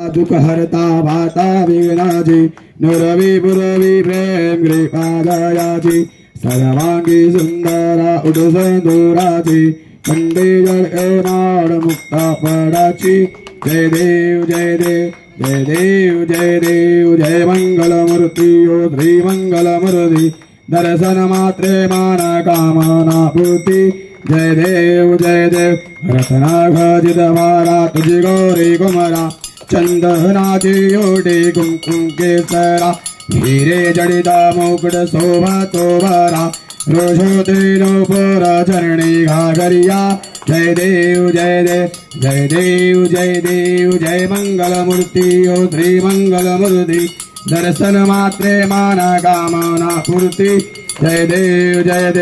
दुख हरता भाता विघ्नाची नुरवी पुरवी प्रेम कृपादयाची सर्वांगी सुंदरा उडसंदुराची कंडे जळ नाड मुक्ता पडाची जय देव जय देव जय देव जय देव जय मंगल मूर्ति ओ श्री मंगल मूर्ति दर्शन मात्रे माना कामना पूर्ति जय देव रत्ना खचित मारा तुझी गौरी कुमरा चंदनाची योडी कुंकुम केसरा हिरे जडिता मुकुट शोभा तोभरा रोषोत्रीनो पुर चरणी घागरिया जय देव जय देव जय देव जय देव जय मंगल मूर्ति ओ श्री मंगल मूर्ति दर्शन मात्रे माना कामना पूर्ति जय देव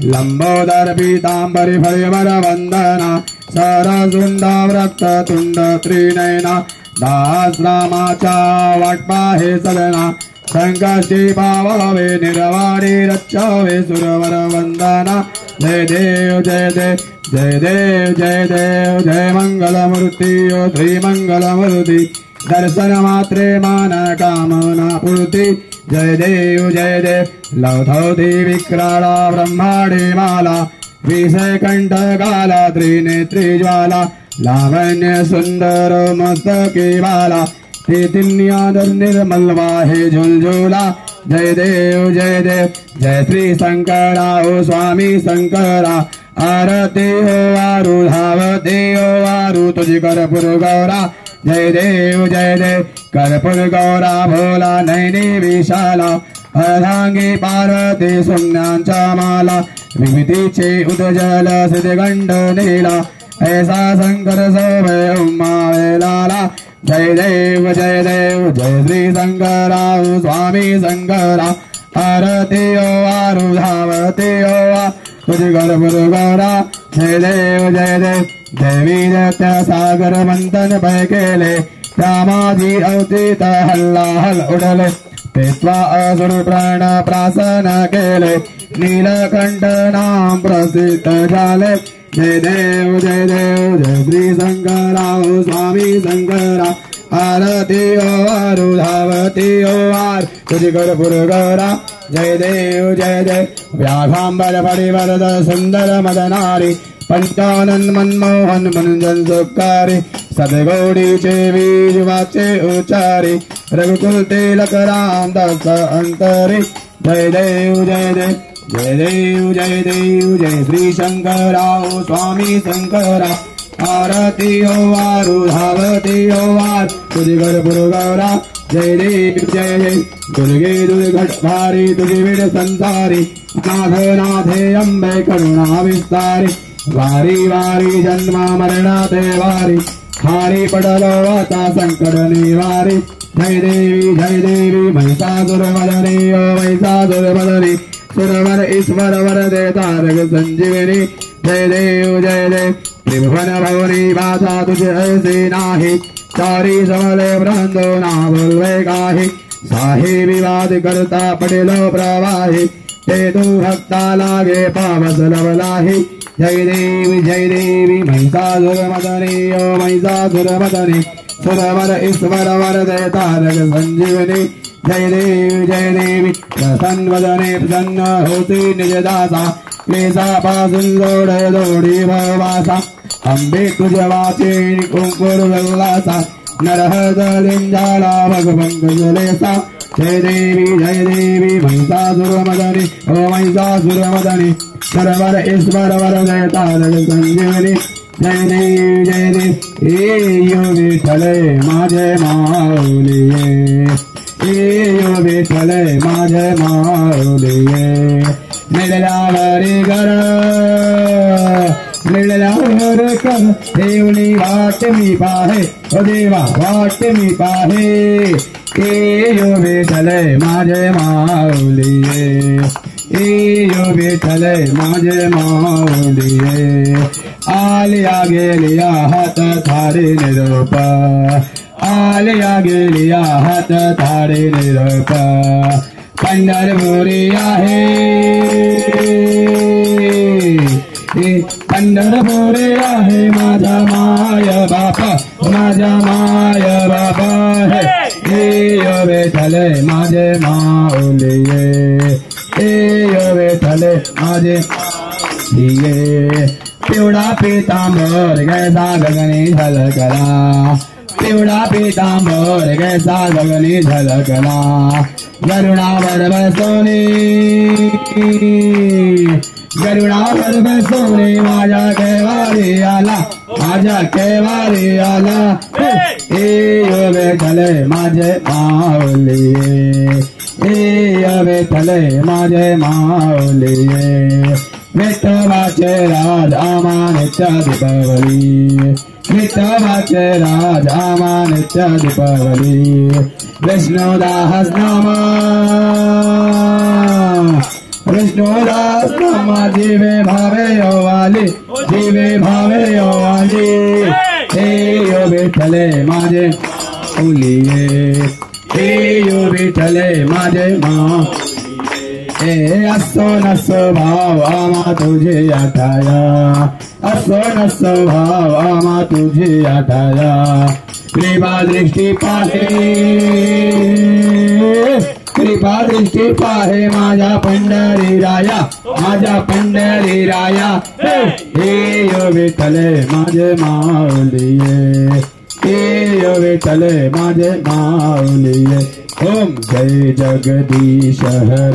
लंबोदर पीतांबरी फलिवर वंदना सरसुंडा वृक्त तुंड त्रिनयना दास रामाचा वाटपाहे सदना संकष्टी पावावे निर्वाणी रक्षावे सुरवर वंदना जय देव जय देव जय देव जय देव जय मंगल मूर्ति ओ श्री मंगल मूर्ति दर्शन मात्रे माना कामना पूर्ति जय देव लौधौती विक्राला ब्रह्माणी माला विषयकंठ काला त्रिनेत्री ज्वाला लावण्य सुंदर मस्तकी वाला तीतिन्यादर निर्मल वाहे झुलझुला जय देव जय श्री शंकरा ओ स्वामी शंकरा आरती हो वारु धावती हो वारु तुझी कर्पूर गौरा जय देव कर्पूर गौरा भोला नैनी विशाला अर्धांगी पार्वती सुम्यांचा माला विभूतीचे उदजल सिद्धगंड नीला ऐसा शंकर सोभय उमा वेलाला जय देव जय श्री शंकरा स्वामी शंकरा आरती ओ वारु धावती ओ वा तुझी कर्पूर गौरा जय देव देवी दत्त सागर मंथन पै केले त्यामाजी अवतीत हल्लाहल उडले पेत्वा असुर प्राण प्रासन केले नीलकंठ नाम प्रसिद्ध झाले जय देव जय श्री शंकरा स्वामी शंकरा आरती ओ वारु धावती ओ वार तुझी कर्पूर गौरा जय देव व्याघांबर परिवरद सुंदर मदनारी पंचानन मनमोहन मनंजन सुकारी सदगौडीचे बीज वाचे उच्चारी रघुकुल तिलक राम दास अंतरी जय देव जय श्री शंकरा स्वामी शंकरा आरती ओ वारु धावती ओ वार तुझी कर्पूर गौरा जय देव दुर्गे दुर्घट भारी तुझी विड संसारी नाथे अंबे करुणा विस्तारी वारी वारी जन्म मरणाते वारी हारी पडलो आता संकट निवारी जय देवी महिषासुरमदनी ओ महिषासुरमदनी सुरवर ईश्वर वर दे तारक संजीवनी जय देव त्रिभुवन भवनी बाधा तुझे ऐसी नाही चारी समले ब्रह्मो ना बोलवे काही साही विवाद करता पडेलो प्रवाही ते तू भक्ता लागे पावस लवलाही जय देवी महिषासुरमदनी ओ महिषासुरमदनी सुरवर ईश्वर वर दे तारक संजीवनी जय देवी प्रसन्न वदने प्रसन्न होती निज दासा क्लेशा पासून जोडी भवासा अंबे तुझ्या वाचे कुंकुर उल्लासा नरहद लिंजाला भगवंत जलेसा जय देवी महिषासुरमदनी ओ महिषासुरमदनी सरवर ईश्वर वर दे तारक संजीवनी जय देव यो विठ्ठले माझे माऊलिये यो विठ्ठले माझे माऊलिये मिळाल्यावरी घर मिळाल्यावर कर देवनी वाट मी पाहे ओ देवा वाट मी पाहे यो विठ्ठले माझे माऊलिये यो विठ्ठले माझे माऊलिये आलिया गेलिया हात थारी निरोप आलिया गेलिया हात थारी निरोप पंढरपुरी आहे पंढरपुरी आहे माझा माय बापा माझा माय बाबा हे ये विठ्ठले माझे माऊलिये ये विठ्ठले माझे ये पिवळा पीतांबर कैसा गगनी झलकला पिवळा पीतांबर कैसा गगनी झलकला गरुडावर बसोनी गरुडावर बसोनी माझ्या केवारी आला माझ्या केवारी आला ए विठ्ठले माझे माऊलिये ए विठ्ठले माझे माऊलिये विठोबाचे राज आम्हा नित्य दीपावली विठोबाचे राज आम्हा नित्य दीपावली विष्णुदास नाम विष्णुदास नाम जीवे भावे वाली जीवे भावे वाली हे विठ्ठले माझे माऊलिये हे विठ्ठले माझे असो नसो भाव आम्हा तुझे आठाया असो नसो भाव आम्हा तुझे आठाया कृपा दृष्टी पाहे माझ्या पंढरी राया माझ्या पंढरी राया हे विठ्ठले माझे माऊलिये हे विठ्ठले माझे माऊलिये ओम जय जगदीश हरे।